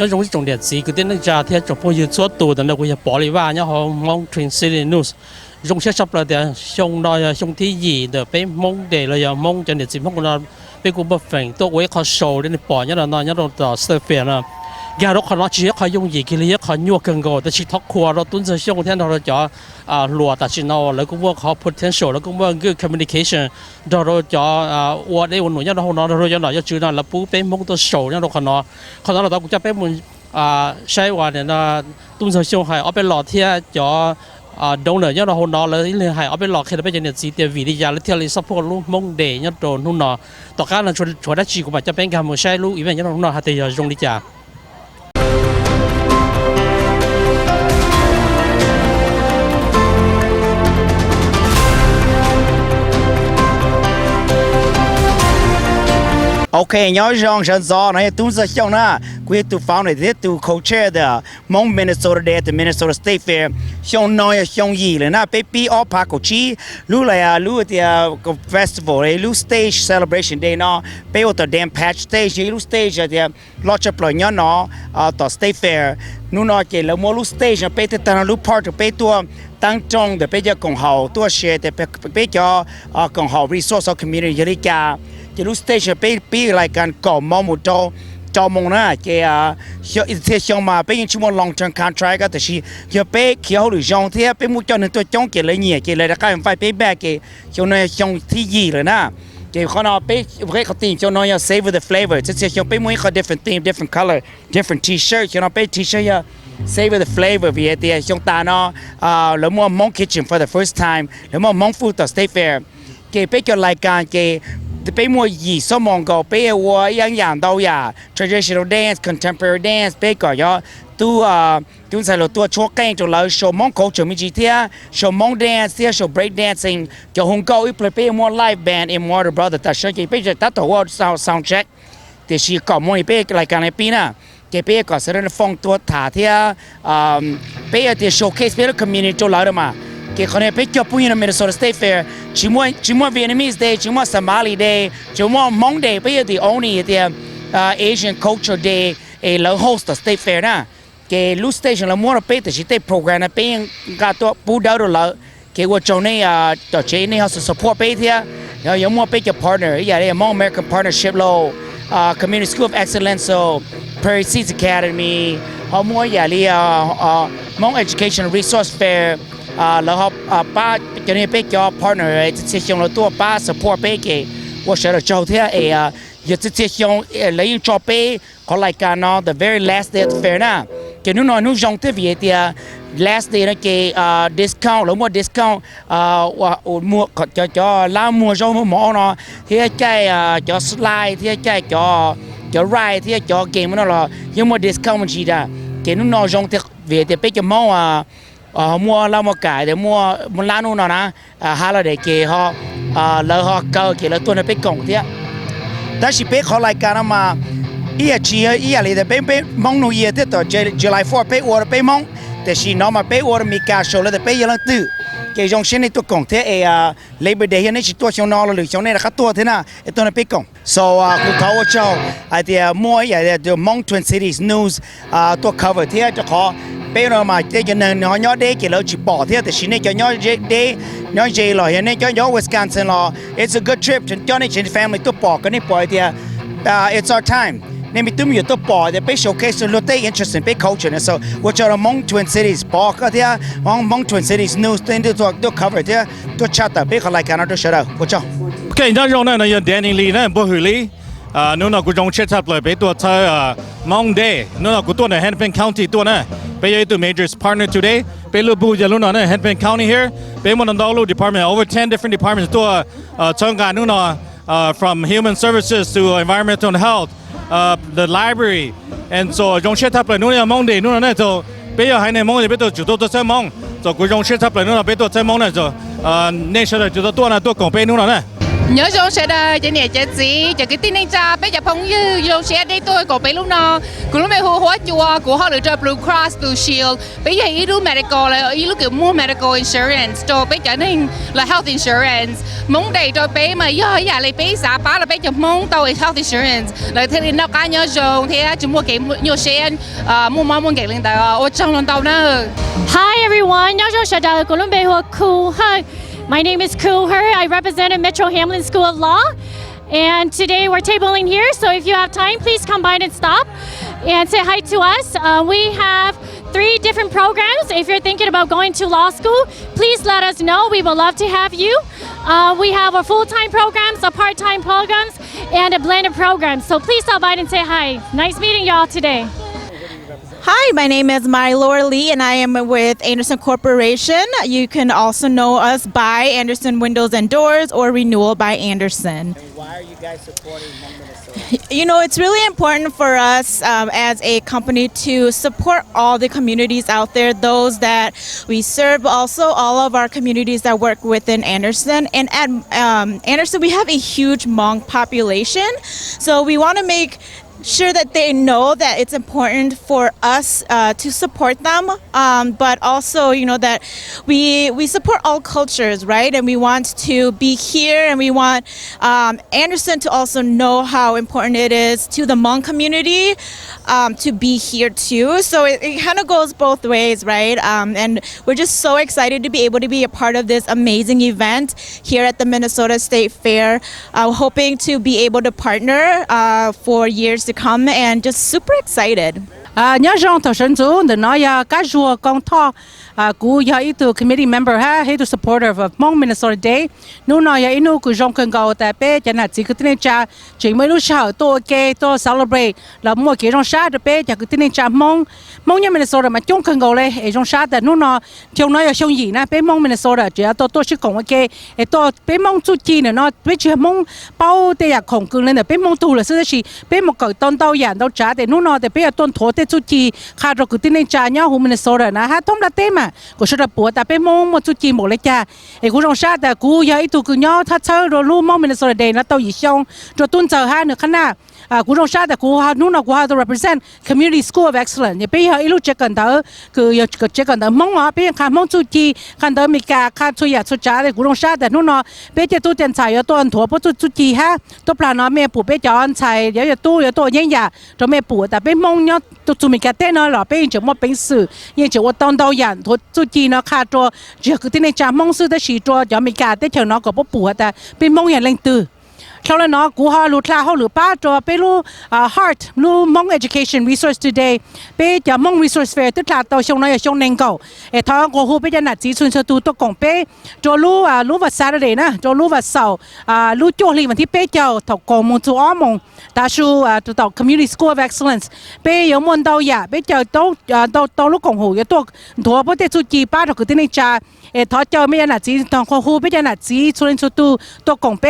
nhớ trong cái trọng điểm gì cái tiếng nước trà thì trong phong số tù thì nó cũng bỏ đi vào nhớ họ Hmong Twin City News trong set sắp là thì trong đó trongที่gì đểไปHmong để là Hmong cho nên chỉ Hmong nóไปกูแบบแฝงตัวไว้เขาโชว์ในปอเนี่ยเราเนาะเนี่ยเราต่อเซอร์เฟียนะยาเราเขาเนาะชี้เขา用อีกทีเลยเขายั่วกันก่อนแต่ชี้ทักครัวเราตุ้นจะช่วงที่เราจะลัวแต่ชี้เราแล้วก็ว่าเขา potential แล้วก็ว่า good communication เราจะว่าได้วันหนุ่มเนี่ยเราเนาะเราจะเนาะจะจืดเนาะแล้วปุ๊บไปHmongตัวโชว์เนี่ยเราเขาเนาะเราต้องจะไปมันใช้ว่าเนี่ยนะตุ้นจะช่วงให้เอาไปหล่อเที่ยจะđông nữa nhớ là hôm đó là liên hệ ở bên lọ khi đó bây giờ nhận gì tiền vì đi ra lấy theo lấy support luôn mong để nhớ đồ hôm nọ tất cả là chỗ đã chỉ của bạn cho bên cả một sai luôn ý về nhớ hôm nọ hạt tiền dùng đi trả OK, nhớ rằng sân gió này tung ra xong na, quý tu found it tu co-chair the Hmong Minnesota Day at the Minnesota State Fair, xong nói xong gì là na, baby all park chi, lu là lu the festival, lu stage celebration day na, bây giờ the patch stage, lu stage the launch up lại nhớ nó, the State Fair, nu nói cái là mua lu stage, bây giờ tao lu part, bây tua tăng trong để bây giờ cộng hậu tua share để bây giờ cộng hậu resource community đi cả cái lúc station bây lại cần có mong một cho mong na cái thế xong mà bây giờ chúng mình long term contract cái thì giờ bây khi họ được dòng thì bây muốn cho nên tôi chống cái lấy nhẹ cái lấy ra cái phải bây bé cái cho nên xong thì gì rồi na cái họ nói bây họ tìm cho nó savor the flavor thế xong bây muốn có different theme different color different t-shirt cho nó bây t-shirt savor the flavor vì thế xong ta nó lấy mua Hmong kitchen for the first time lấy mua Hmong food at State Fair cái bây giờ lại cần cái bây mua gì số mong cầu bây giờ yang đâu ya traditional dance contemporary dance bây giờ tu sai lo tu chua keng cho là show Hmong culture mi chi thia show Hmong dance thia show break dancing cho Hong Kong ít bây mua live band in Water Brother ta show cái bây giờ ta tổ sound check thì chỉ có một bây lại cái này pina cái bây giờ sẽ là phong tua thả thia bây giờ thì showcase bây giờ community cho lại mà cái con này bây giờ bây giờ Minnesota State Fair chỉ mua Vietnamese Day chỉ mua Somali Day chỉ mua Hmong Day bây giờ thì only the Asian Culture Day là host the State Fair na cái lúc station là mua là bây giờ chỉ tới program là bây giờ cảตัวผู้ดาวrồi là cáiว่าtrong nàyตัวchế này họ sẽ support bây giờ rồi mua bây giờ partner cái này Hmong American Partnership lo Community School of Excellence so Prairie Seeds Academy họ mua cái này Hmong Education Resource Fairแล้วเขาป้าจะนี่เป็นจอ partner จะเชื่อมตัวป้า support ไปเกี่ยวว่าเชื่อเจ้าที่อยากจะเชื่อมเลยจอไปเขารายการเนาะ the very last day of the fair นะเกี่ยวนู่นจงที่วิทยา last day นะเกี่ยว discount แล้วมั่ว discount ว่ามั่วจอล้ามั่วจอหมอเนาะที่ใจจอ slide ที่ใจจอ ride ที่จอเกมมันเนาะยังมั่ว discount มันจีด้าเกี่ยวนู่นจงที่วิทยาไปจะมั่วmua lao mua cải để mua lá nu nào na hay là để kì họ lỡ họ cơ kì lỡ tuần này biết cổng thế, đó chỉ biết họ lại cả mà ý chỉ ý là để biết mong nuôi gì thế đó July 4 biết order biết mong để chỉ nó mà biết order mi cả số là để biết giờ tư cái dòng xe này tôi cổng thế Labor Day này chỉ tôi trong nó là được trong này là khá tôi thế nào tôi này biết cổng so cũng có cho thì mua vậy thì Hmong Twin Cities News tôi cover thế cho họ bây giờ mà cái này nó nhớ đấy cái lỡ chỉ bỏ thế thì xin này cho nhớ đấy nhớ gì rồi hiện nay cho nhớ Wisconsin là it's a good trip cho nên trên family tôi bỏ cái này bỏ thì it's our time nên mình tụi tôi bỏ để bây showcase lo tây interesting big culture nên so what cho Hmong Twin Cities bỏ cái thế Hmong Twin Cities News tên tôi cover thế tôi chat tại bây giờ lại cái nào tôi share đâu what cho cái đó trong này là Danny Lee này bố Lee nếu nào cũng trong chat up lại bây tôi chơi Hmong Day nếu nào cũng tôi này Hennepin County tôi này bây giờ tôi major partner today bây giờ bây giờ lúc nào này Hennepin County here bây giờ mình đang department over 10 different departments tôi trong cái lúc nào from human services to environmental health the library and so trong chat up lại lúc nào Hmong Day lúc nào này so bây giờ hai này Hmong Day bây giờ chúng tôi chơi Hmong so cũng trong chat up lại lúc nào bây giờ chơi Hmong này so nên sẽ là chúng tôi này tôi còn bây lúc nào này nhớ trong sẽ đây chỉ nhẹ chỉ chỉ cái tin anh cha bây giờ phong như trong sẽ đây tôi có bé lúc nào cũng lúc này hóa chùa của họ được cho Blue Cross Blue Shield bây giờ ý lúc medical là ý lúc kiểu mua medical insurance cho bây giờ nên là health insurance muốn đầy cho bé mà giờ lại bé giá bá là bé cho muốn tàu health insurance lại thế nào cả nhớ trong thế chúng mua cái nhiều xe mua mua cái lên tàu ở trong lần tàu nữa. Hi everyone, nhớ trong sẽ đây cũng lúc này hoa cool hơn. My name is Koo Her. I represent Metro Hamlin School of Law. And today we're tabling here, so if you have time, please come by and stop and say hi to us. We have 3 different programs. If you're thinking about going to law school, please let us know. We would love to have you. We have a full-time programs, a part-time programs, and a blended program. So please stop by and say hi. Nice meeting y'all today. Hi, my name is Laura Lee, and I am with Anderson Corporation. You can also know us by Anderson Windows and Doors or Renewal by Anderson. And why are you guys supporting Hmong Minnesota? You know, it's really important for us as a company to support all the communities out there, those that we serve, but also all of our communities that work within Anderson. And at Anderson, we have a huge Hmong population, so we want to make sure that they know that it's important for us to support them, but also, you know, that we support all cultures, right? And we want to be here, and we want Anderson to also know how important it is to the Hmong community to be here too. So it kind of goes both ways, right? And we're just so excited to be able to be a part of this amazing event here at the Minnesota State Fair, hoping to be able to partner for years to come, and just super excited. Nhớ rằng thầu sinh chú để nói các chùa con thọ của nhà ít committee member ha hay supporter of Hmong Minnesota Day nu nói ít nu của trong cần cầu tại bé chẳng hạn chỉ cứ tin cha chỉ mới lúc sau tôi kê tôi celebrate là mua cái trong sát được bé chỉ cứ tin cha Hmong nhà Minnesota mà chung cần cầu lên ở trong sátแต่nu nói trong nói ở trong gì na bé Hmong Minnesota chỉ là tôi chỉ cùng cái tôi bé Hmong chú chi nữa nó bé chỉ Hmong bao đểอยากของcường lên để bé Hmong tu là sự chỉ bé một cái tôn taoอย่างtao trả để nu nói để bé tôn thổ chú chiขาดเราคือที่ในจานเนี่ยหูมินโซดานะฮะทุ่มละเต็มอ่ะกูชอบปวดแต่เป็นมองมาจุดจีหมดเลยจ้าไอ้กูรองชาแต่กูยังไอ้ตัวกูเนี่ยถ้าเชื่อเรารู้มองมินโซดาเดย์นะตัวอีช่องตัวตุ้นเจอฮะเนี่ยขนาดกูรองชาแต่กูฮานู่นกูฮาตัว represent community school of excellence เนี่ยไปยังไอ้ลูกเจกันเถอะคือยังเจกันเถอะมองอ่ะไปยังขาดมองจุดจีขันเถอะมีการขาดช่วยอยากช่วยจ้าแต่กูรองชาแต่นู่นอ่ะไปเจตัวเต็นใจอยู่ตัวอันถั่วเพราะจุดจีฮะตัวปลาเนาะแม่ปู่ไปจอนใส่เดี๋ยวตัวยังอยากตัวแม่ปู่แต่ไปมองเนี่ยตัวจุ่มมีการเต้นเนาะหรอไปยังจะมาเป็นสื่อยังจะว่าต้องอย่างทั่วจุดจีเนาะขาดตัวเจ้าคือที่ในจามองสื่อได้สีตัวจะมีการเต้นเฉยเนาะกับปู่แต่เป็นมองอย่างเร่งตื่นเขาเลยเนาะกูฮาลูทลาเขาหรือป้าตัวไปรู้heart รู้มอง education resource today ไปจะมอง resource fair ตุลาตัวช่วงนั้นช่วงนึงก็ท้องกูฮูไปจะนัดจีสุนทรตูตัวกงไปจะรู้ว่า Saturday นะจะรู้ว่าเสาร์รู้โจลีวันที่ไปเจ้าถกกงมุงจูอ้อมงตาชูตัว community school of excellence ไปยมวันดาวอย่าไปเจ้าตัวลูกกงหูอยู่ตัวถั่วพวกเด็กจุจีป้าถกคือที่ในจ่าท้อเจ้าไม่จะนัดจีท้องกูฮูไปจะนัดจีสุนทรตูตัวกงไป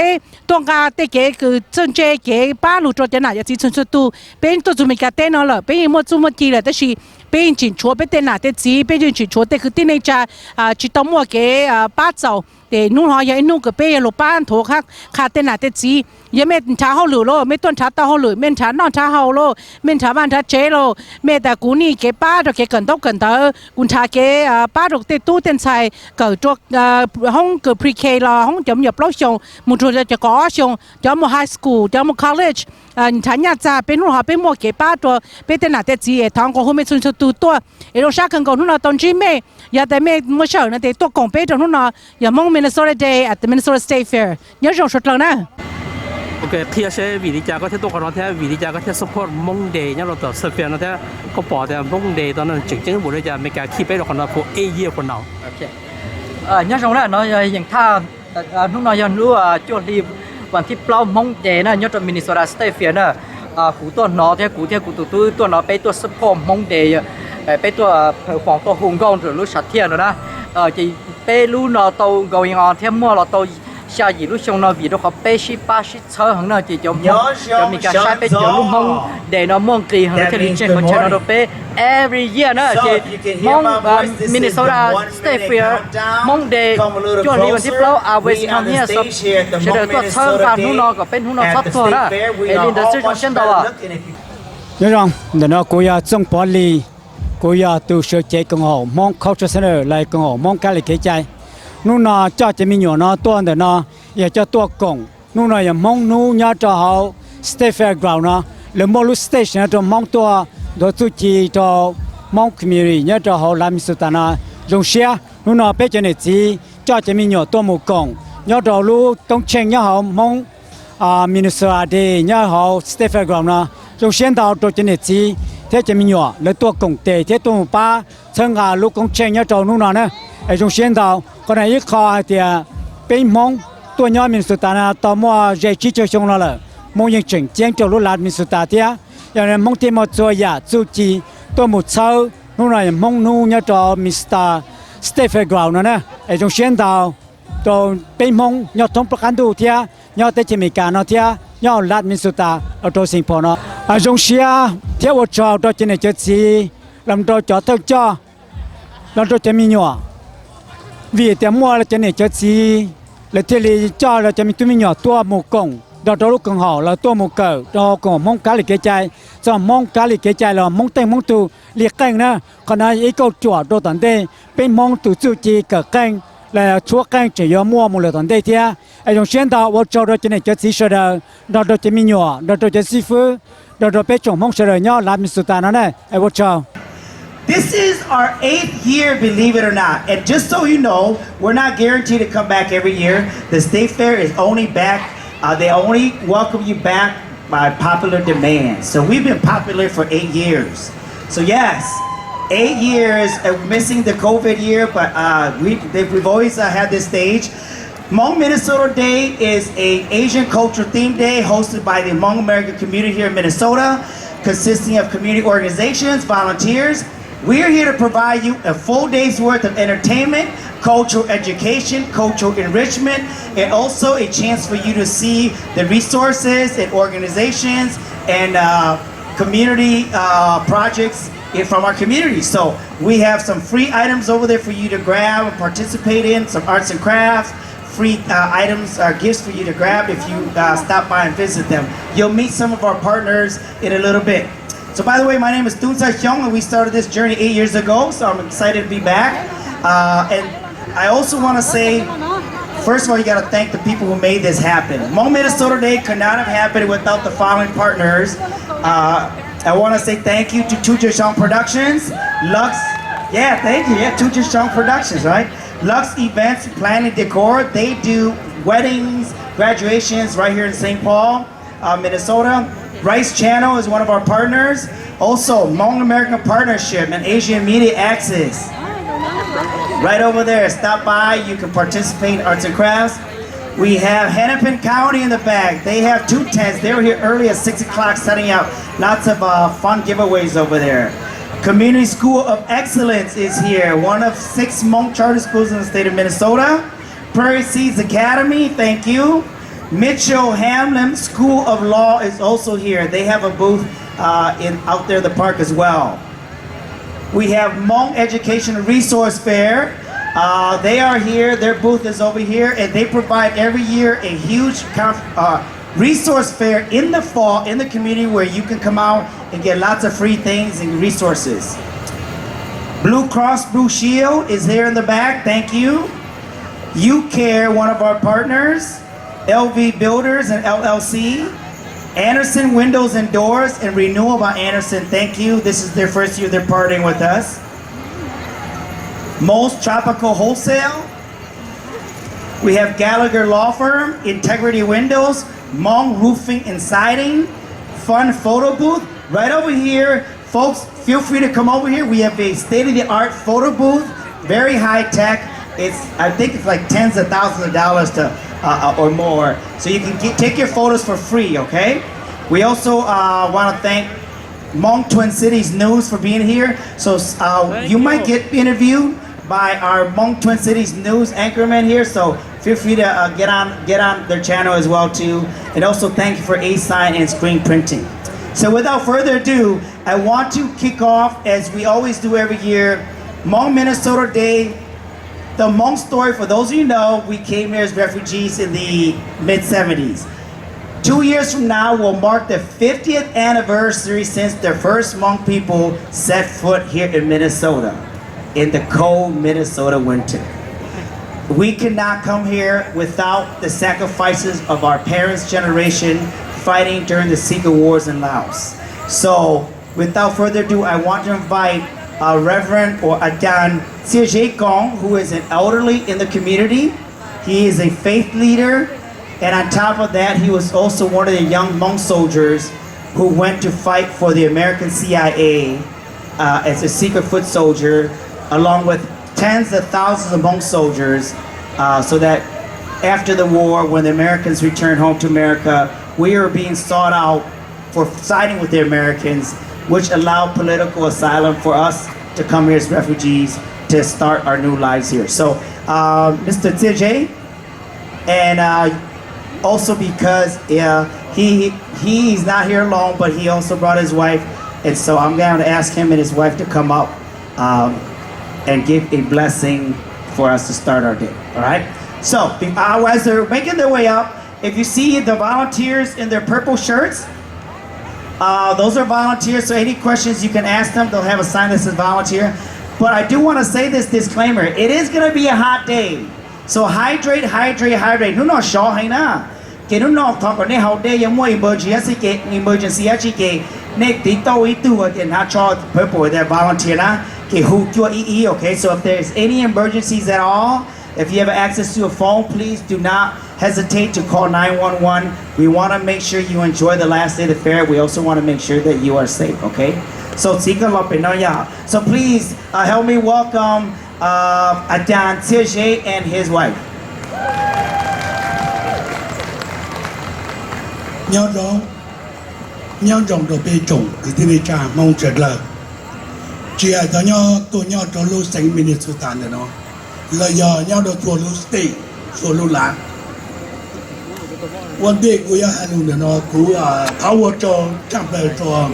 ตัวกาcái chân chế cái ba lũ trộn tên nào chỉ chân chân tu bên tôi dùng mình cái tên nó là bên một dùng một gì là tức là bên chỉ chúa bên tên nào tên gì bên chỉ chúa tên cứ tên này cha chỉ tóm một cái ba dầu để nung họ vậy nung cái bên lục ba thuộc khác tên nào tên gì giờ mấy trả họ lử lo mấy tuần trả tao họ lử mấy trả non trả họ lo mấy trả ban trả chế lo mấyแต่กูนี่cái ba rồi cái cần tóc cần tớกูtrả cái ba rồi tên tu tên xài cởi chuột không cởi pre-K lo không chấm nhập lớp xong một rồiจะcó xong cho một high school cho một college trả nhà cha bên họ bên một cái ba rồi bên tên nào tên gì thằng có hôm nay xuân xuân tuตัวเราชากันก่อนนู่นเราตอนจีเม่ยาแต่เม่เมื่อเช้านะแต่ตัวกองเป้ตอนนู่นเราอย่ามอง Minnesota Day at the Minnesota State Fair ย้อนสุดเลยนะโอเคที่เชื่อวิธีจาก็ที่ตัวกันเราที่วิธีจาก็ที่ support Hmong Day เนี่ยเราต่อเซอร์เฟียนะที่ก็บอกแต่ Hmong Day ตอนนั้นจริงๆบุรีจะมีการคีบไปเราคนเราพวกเอเยี่ยคนเราโอเคย้อนตรงนั้นเนาะอย่างถ้านู่นเราย้อนรู้จุดที่วันที่เปล่า Hmong Day นะย้อนจาก Minnesota State Fair นะกูตัวน้อที่กูตัวน้อไปตัว support Hmong Day ไปตัวของตัวหงกองหรือรู้ชัดเทียนนะจีไปรู้นอตัว going on ที่มั่วเราตัว下一路上呢，为了好背西巴西车行呢，就มีการใช้เป็นเดี๋ยวลูกมงเดนมงกรีหังแค่ลิ้นเช่นคนเช่นเราเป้ every year นะที่มงมินนิโซตาสเตเฟียมงเดย์จวนนี้วันที่เราเอาเวสคอมเนี่ยสเฉลี่ยตัวเชิงการหุ่นนอกับเป็นหุ่นนอซับตัวนะเอลินเดอร์ซีของเช่นตัว nhớ rằng để nó cố ya trong bỏ lì cố ya từ sơ chế công hộ mong culture center lại công hộ mong cái lịch chạy nu nó cho chỉ mình nhỏ nó tuần để nó ya cho tua cổng nu nó ya mong nu nhớ cho họ stay fairground nó le molu station cho mong tua đồ tu chi cho mong community nhớ cho họ làm sự tana dùng xe nu nó bé cho này chỉ cho chỉ mình nhỏ tua một cổng nhớ cho lu công trình nhớ họ mong Minnesota đi nhớ họ stay fairground nó trong hiện đạo tổ chức này chỉ thế chỉ mình nhỏ lấy tua công tế thế tua ba chân gà lúc công trình nhớ cho nu nó nè ở trong hiện đạo còn này ít khó thì bên mongตัวย่อมินสุตานะต่อมัวเจชิเจชงนั่นแหละมองยังเจ๋งเจียงจะรู้ลาดมินสุตาเทียอย่างนั้นมองที่มาตัวยาจูจีตัวหมุดเช้านู่นน่ะมองนู่นเนี่ยจะมิสตาสเตฟกราวนั่นนะไอ้จงเชียนดาวตัวเป็นมองยอดทงประกันดูเทียยอดเตจิมิการเนาะเทียยอดลาดมินสุตาเอาตัวสิงพอเนาะไอ้จงเชียเทียวัดจอตัวจีนเจจีลำตัวจอเท่าจอลำตัวจะมีหนัววีแต่มัวแล้วจีนเจจีเลยที่ลีจ้าเราจะมีตัวมีหยอดตัวหมูกงเราตัวลูกกงห่อเราตัวหมูเกิดเรากงมองกาลิเกใจจะมองกาลิเกใจเรามองเต็งมองตูเรียกแกงนะขณะอีกจวดโดตันเต้เป็นมองตูจูจีเกิดแกงแล้วชัวแกงจะยอมมัวมุเลยตันเต้เทียไอ้ตรงเชียนดาวว่าเราจะเนี่ยจะสีเสดเราจะมีหยอดเราจะสีฟื้นเราเป็นจงมองเสดยอดลามิสุตานั่นแหละไอ้ว่าเรา This is our 8th year, believe it or not. And just so you know, we're not guaranteed to come back every year. The State Fair is only back, they only welcome you back by popular demand. So we've been popular for 8 years. So yes, 8 years, missing the COVID year, but we've always had this stage. Hmong Minnesota Day is an Asian culture themed day hosted by the Hmong American community here in Minnesota, consisting of community organizations, volunteers. We're here to provide you a full day's worth of entertainment, cultural education, cultural enrichment, and also a chance for you to see the resources and organizations and community projects from our community. So we have some free items over there for you to grab and participate in, some arts and crafts, free items, gifts for you to grab if you stop by and visit them. You'll meet some of our partners in a little bit. So by the way, my name is Thun Sai Hyung, and we started this journey 8 years ago, so I'm excited to be back. And I also want to say, first of all, you got to thank the people who made this happen. Hmong Minnesota Day could not have happened without the following partners. I want to say thank you to Tujashong Productions, Lux, thank you, Tujashong Productions, right? Lux Events, Planning Decor, they do weddings, graduations right here in St. Paul, Minnesota. Rice Channel is one of our partners. Also, Hmong American Partnership and Asian Media Access. Right over there, stop by, you can participate in arts and crafts. We have Hennepin County in the back. They have 2 tents. They were here early at 6 o'clock setting out lots of fun giveaways over there. Community School of Excellence is here, one of 6 Hmong charter schools in the state of Minnesota. Prairie Seeds Academy, thank you. Mitchell Hamlin School of Law is also here. They have a booth out there in the park as well. We have Hmong Education Resource Fair. They are here. Their booth is over here, and they provide every year a huge resource fair in the fall in the community where you can come out and get lots of free things and resources. Blue Cross Blue Shield is here in the back. Thank you. You Care, one of our partners. LV Builders and LLC, Anderson Windows and Doors and Renewal by Anderson, thank you. This is their first year they're partnering with us. Most Tropical Wholesale. We have Gallagher Law Firm, Integrity Windows, Hmong Roofing and Siding, Fun Photo Booth. Right over here, folks, feel free to come over here. We have a state-of-the-art photo booth, very high-tech. I think it's like tens of thousands of dollars to or more. So you can take your photos for free, okay? We also want to thank Hmong Twin Cities News for being here. So you might get interviewed by our Hmong Twin Cities News anchorman here. So feel free to get on their channel as well too. And also thank you for A-Sign and screen printing. So without further ado, I want to kick off, as we always do every year, Hmong Minnesota Day. The Hmong story, for those of you who know, we came here as refugees in the mid-70s. 2 years from now will mark the 50th anniversary since the first Hmong people set foot here in Minnesota in the cold Minnesota winter. We cannot come here without the sacrifices of our parents' generation fighting during the Secret Wars in Laos. So, without further ado, I want to invite Reverend or Adan Sirje Gong, who is an elderly in the community. He is a faith leader, and on top of that, he was also one of the young Hmong soldiers who went to fight for the American CIA as a secret foot soldier, along with tens of thousands of Hmong soldiers, so that after the war, when the Americans returned home to America, we were being sought out for siding with the Americans, which allowed political asylum for us to come here as refugees to start our new lives here. So, Mr. Tijay, and also because he's not here alone, but he also brought his wife, and so I'm going to ask him and his wife to come up and give a blessing for us to start our day. All right. So, as they're making their way up, if you see the volunteers in their purple shirts, those are volunteers, so any questions you can ask them. They'll have a sign that says volunteer. But I do want to say this disclaimer. It is going to be a hot day. So hydrate, hydrate, hydrate. No, shaw hai na. Ke no talk on how day yung mo emergency ke ne tito itu and not chaw purple that volunteer na. Ke hu kyo ee, okay? So if there's any emergencies at all, if you have access to a phone, please do not hesitate to call 911. We want to make sure you enjoy the last day of the fair. We also want to make sure that you are safe, okay? So please help me welcome Adan Sirje and his wife. Nhau rong đồ bê trồng cái thế này cha mong trở lại. Chỉ ở đó nhau trò lô sinh Minnesota này nó. Là giờ nhau đồ chùa lô state, chùa lô làng. One day của nhà Hà Nội nó của tháo cho chạm về cho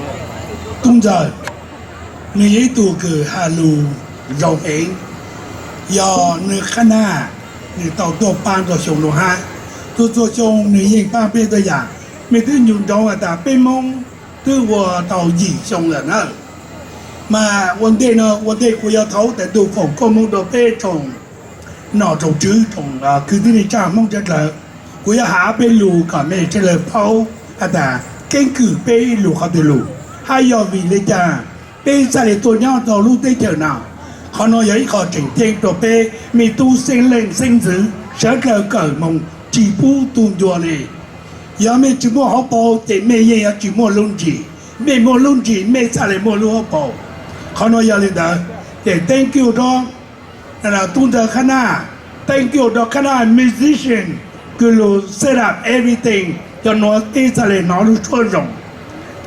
tung giờ. Người ấy tụ cứ Hà Nội rộng hẹn. Giờ người khán giả, người tàu tổ ban cho sông lô hai. Tôi cho sông người yên ban bê tôi giả. Mình cứ nhung đó là bê mong từ vừa tàu gì sông là nó. Mà one day của nhà tháo tại tụ phòng có mong đồ bê trồng. Nó trồng chứ trồng cứ thế này cha mong rất là. Của nhà hạ bê lù cả mẹ trên lời phao à kênh cử bê lù khó từ lù hai giờ vì lấy cha bê ra để tôi nhau tàu lù tây chờ nào họ nói ấy họ chỉnh thiên đồ bê mì tu sinh lên sinh dữ sở cờ cờ mong chỉ bu tuôn đùa này giờ mẹ chỉ mua họ bò để mẹ yên chỉ mua luôn chỉ mẹ ra để mua luôn họ bò họ nói giờ lên đó để thank you đó là tuôn giờ khán giả thank you đó khán giả musician cứ lu set up everything cho nó tí ra lên nó lu chua rộng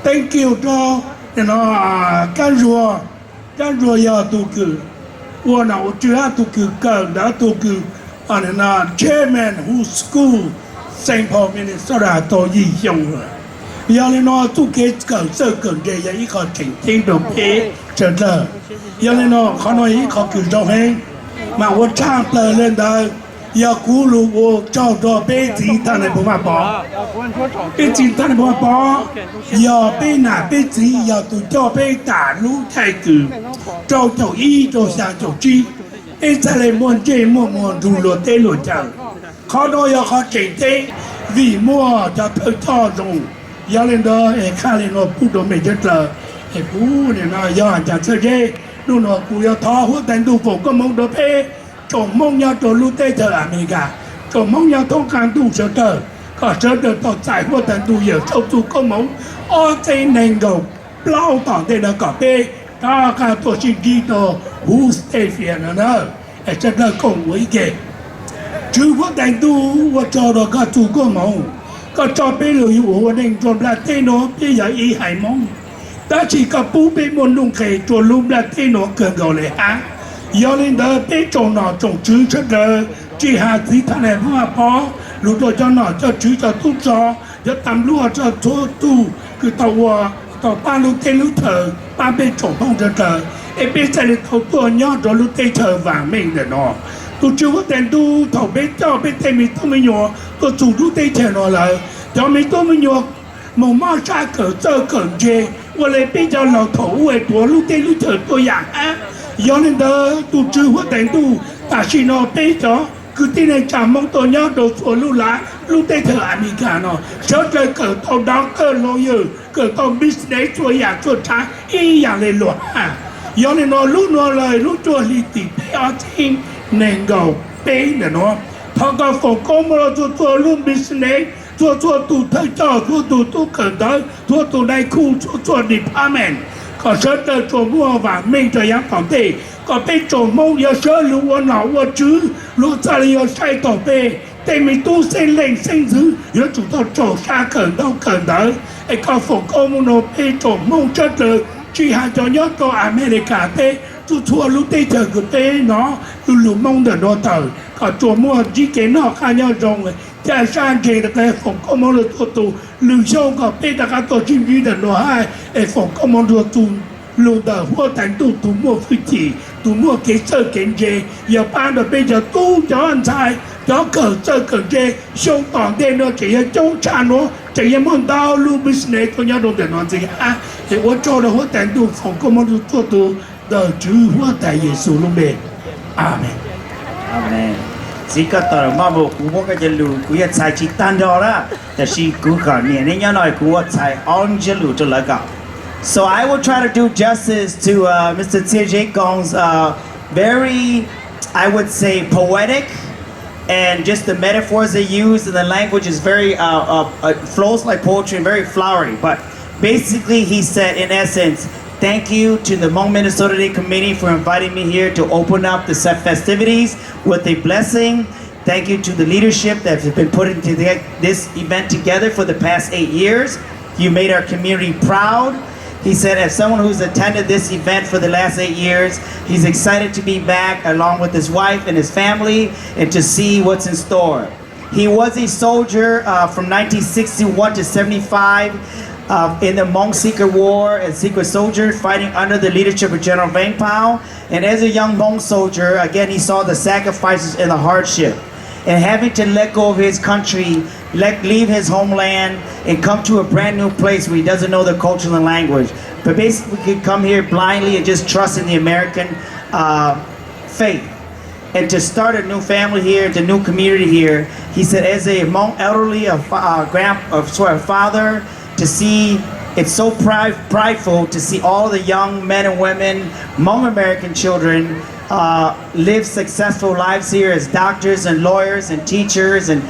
thank you cho nó can rùa giờ tụ cử ua nào chưa tụ cử cờ đã tụ cử anh là chairman who school Saint Paul Minnesota tổ gì dùng rồi giờ lên nó tụ kế cờ sơ cờ để giờ ý họ chỉnh thiên đồ bế trở lờ giờ lên nó họ nói ý họ cử rộng hết mà ua trang tờ lên đó giờ cú lù vô cho đồ bê chỉ thằng này bỏ bê chỉ thằng này bỏ giờ bê nà bê chỉ giờ tụi cho bê tả lũ thay cử cho y cho sang cho chi bê ra lại muôn chê muôn dù lùa tê lùa chẳng khó đôi giờ khó chỉnh thế vì mua cho thơ cho dùng giờ lên đó khá lên nó bút đồ mẹ chất là bú này nó giờ chả sơ dê lúc nó cú giờ thọ hút đánh tụ phổ có mong đồ bê chồng mong nhau trò lưu tê chờ America chồng mong nhau thông kháng tụ sở tờ có sở tờ tỏ giải vô tận tụ giờ châu tụ có mong ô tê nền gầu lao tỏ tê là có bê ta cả tổ chức ghi tổ hú stê phiền ở đó ở chất là cùng với kê chứ vô tận tụ vô cho đó có tụ có mong có cho bê lưu hữu vô nền tròn là tê nó bê giờ ý hải mong ta chỉ có bú bê môn nung khề tròn lùm là tê nó cường gầu lệ á do nên đó bé trồng nọ trồng chữ cho đỡ chỉ hà tí thằng này hoa bó lúc đó cho nọ cho chữ cho tu cho tắm lúa cho tu cứ tàu ba lúc tê lúc thở ba bé trồng không cho đỡ em bé sẽ được thầu tua nhỏ rồi lúc tê thở vàng mình để nọ tu chưa có tiền tu thầu bé cho bé tê mình tu mình nhỏ tu chủ lúc tê thở nọ lại cho mình tu mình nhỏ màu mau xa cỡ chơ cỡ chê và lại bây giờ là thấu về tuổi lúc tê lúc thở tôi dạng á do nên đó tu chưa có tiền tu ta chỉ nó bây giờ cứ tin này chả mong tôi nhớ đồ số lúc lá lúc tê thở America nó sợ trời cỡ tàu đó cỡ lawyer cỡ tàu business tôi dạng tôi trả ý dạng lên luật à do nên nó lúc nó lời lúc chùa lì tì bê ở trên nền gầu bê nè nó thọ có phòng công mà chùa lúc business chùa tụ thầy cho chùa tụ cỡ tới chùa tụ đại khu chùa department có sợ trời chùa mua và mình cho giám phòng tì có bê chùa mong giờ sợ lúc nó nọ chứ lúc xa là giờ sai tổ bê tại mình tu sen lên sen dữ giờ chúng ta trổ xa cẩn đâu cẩn tới ấy có phòng công nó bê chùa mong chất lời chỉ hai cho nhớ có America tê chú thua lúc tê chờ của tê nó lúc mong được nó tờ có chùa mua chỉ cái nó khai nhau rồng cha sang chế được cái phòng công mong được tụ lưng sâu có tê đã có tổ chim duy được nó hai ấy phòng công mong được tụ lúc tờ hoa thành tụ mua phi chỉ tụ mua cái sơ kiến chế giờ ban được bây giờ tu cho anh trai cho cỡ sơ cỡ chế sông toàn đen nó chỉ là châu cha nó chỉ là món đau lu business của nhau đồng tiền nó gì à thì tôi cho nó hoa thành tụ phòng công mong được tụ đời chữ hoa tại Giêsu luôn bề amen amen chỉ có tờ mà bộ cú bộ cái chân lù cú ya sai chỉ tan đó làแต่ she cú cả nè nên nhớ nói cú sai on chân lù cho lại cả. So I will try to do justice to Mr. TJ Gong's very, I would say, poetic, and just the metaphors they use and the language is very flows like poetry and very flowery. But basically, he said, in essence, thank you to the Hmong Minnesota Day Committee for inviting me here to open up the set festivities with a blessing. Thank you to the leadership that has been putting this event together for the past 8 years. You made our community proud. He said, as someone who's attended this event for the last 8 years, he's excited to be back along with his wife and his family and to see what's in store. He was a soldier from 1961 to 75 in the Hmong Secret War as secret soldier fighting under the leadership of General Vang Pao. And as a young Hmong soldier, again, he saw the sacrifices and the hardship. And having to let go of his country, leave his homeland, and come to a brand new place where he doesn't know the culture and language. But basically, he could come here blindly and just trust in the American faith. And to start a new family here, the new community here, he said, as a Hmong elderly, father, to see, it's so prideful to see all the young men and women, Hmong American children, live successful lives here as doctors and lawyers and teachers and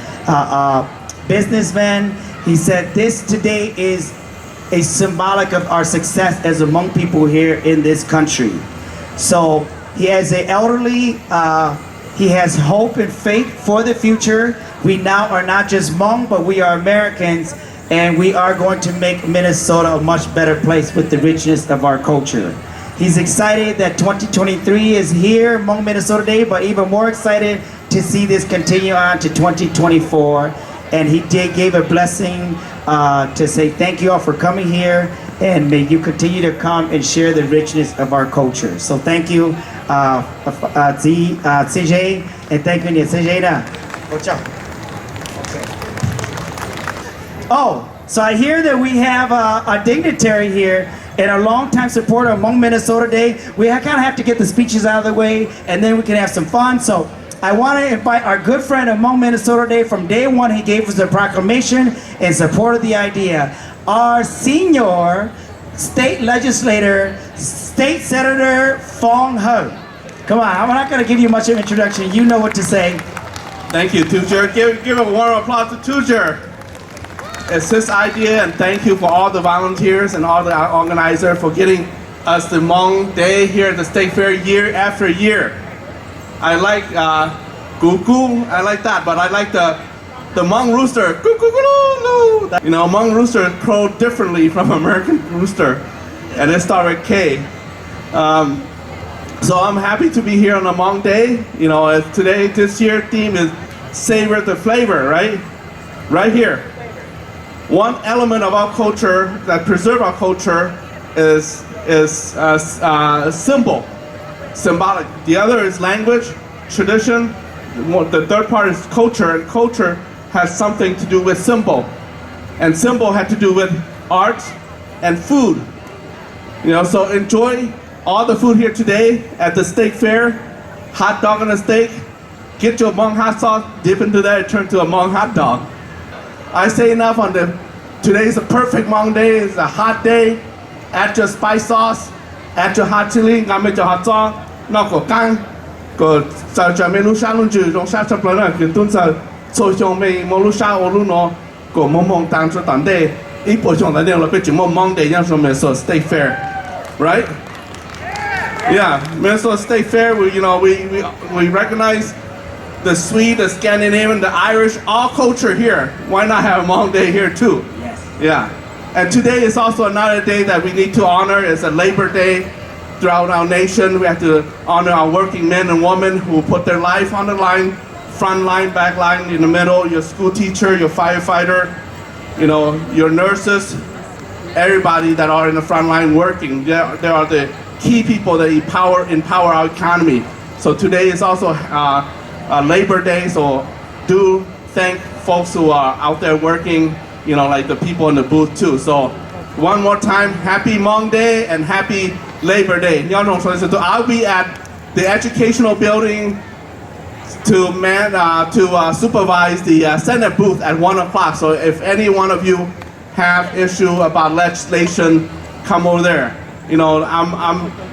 businessmen. He said this today is a symbolic of our success as Hmong people here in this country. So he has an elderly, he has hope and faith for the future. We now are not just Hmong, but we are Americans, and we are going to make Minnesota a much better place with the richness of our culture. He's excited that 2023 is here, Hmong Minnesota Day, but even more excited to see this continue on to 2024. And he gave a blessing to say thank you all for coming here, and may you continue to come and share the richness of our culture. So thank you, CJ, and thank you, CJ. Oh, so I hear that we have a dignitary here and a longtime supporter of Hmong Minnesota Day. We kind of have to get the speeches out of the way, and then we can have some fun. So I want to invite our good friend of Hmong Minnesota Day. From day one, he gave us a proclamation in support of the idea. Our senior state legislator, State Senator Phong Ho. Come on, I'm not going to give you much of an introduction. You know what to say. Thank you, Tujer. Give a warm applause to Tujer. It's his idea, and thank you for all the volunteers and all the organizers for getting us the Hmong Day here at the State Fair year after year. I like Goo, I like that, but I like the Hmong rooster. Goo, goo, goo, goo. You know, Hmong rooster crow differently from American rooster, and it starts with K. So I'm happy to be here on a Hmong Day. You know, today, this year theme is savor the flavor, right? Right here. One element of our culture that preserve our culture is symbolic. The other is language, tradition. The third part is culture, and culture has something to do with symbol. And symbol had to do with art and food. You know, so enjoy all the food here today at the steak fair. Hot dog and a steak. Get your Hmong hot sauce, dip into that, and turn to a Hmong hot dog. I say enough on today is a perfect Hmong day. It's a hot day. Add your spice sauce, add your hot chili, ngắm cho hot sauce, nó có căng, có cho menu sa luôn chứ, trong sa sắp lên cái tuần sau, so trong mấy món sa ô luôn nó, có mong tăng cho tận đây, ít bộ trong đó là bây giờ mong để nhau trong Minnesota State Fair, right? Yeah, Minnesota State Fair. We recognize the Swede, the Scandinavian, the Irish, all culture here. Why not have a Hmong Day here too? Yes. Yeah. And today is also another day that we need to honor. It's a Labor Day throughout our nation. We have to honor our working men and women who put their life on the line, front line, back line, in the middle, your school teacher, your firefighter, you know, your nurses, everybody that are in the front line working. They are the key people that empower our economy. So today is also Labor Day, so do thank folks who are out there working, you know, like the people in the booth too. So one more time, happy Hmong Day and happy Labor Day. I'll be at the educational building to supervise the Senate booth at 1 o'clock. So if any one of you have issue about legislation, come over there. You know,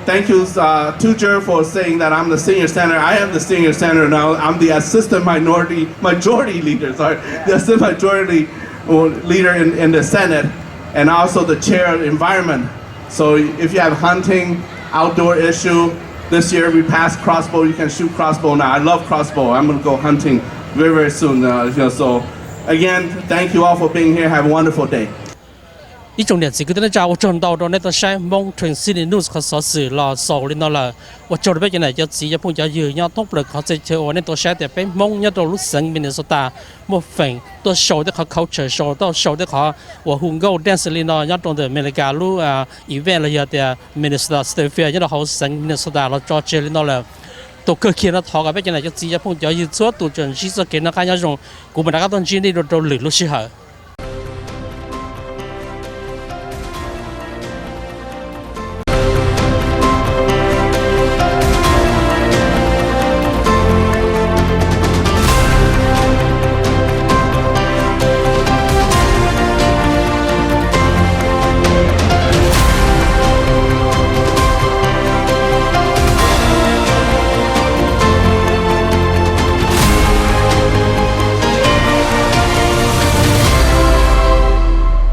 thank you, Tujer, for saying that I'm the senior senator. I am the senior senator now. I'm the assistant majority leader. Sorry, the assistant majority leader in the Senate, and also the chair of environment. So if you have hunting, outdoor issue, this year we passed crossbow. You can shoot crossbow now. I love crossbow. I'm gonna go hunting very, very soon. So again, thank you all for being here. Have a wonderful day. 一重点是个的，我做到的那个晒蒙城市的 news เขา所สื่อรอสอเลยนั่นแหละว่า做的ไปยังไงจะสีจะพูดจะยืนยันต้องเปิดเขาจะเจอในตัวแชร์แต่เป็นมงยันตัวรู้สึกมินนิโซตาหมดฝั่งตัวโชว์ที่เขา culture โชว์ตัวโชว์ที่เขาว่าฮุงโก้ dance เลยนั่นยันตรงเดอเมริการู้event เลยแต่มินนิโซตา state fair ยันเขาสังมินนิโซตาเราจอเจอเลยนั่นแหละตัวเกิดขึ้นแล้วทอกันไปยังไงจะสีจะพูดจะยืนชัวตัวจนชีสเกนนะครับยันตรงกูมันก็ต้องจีนได้โดนหรือรู้สิเหรอ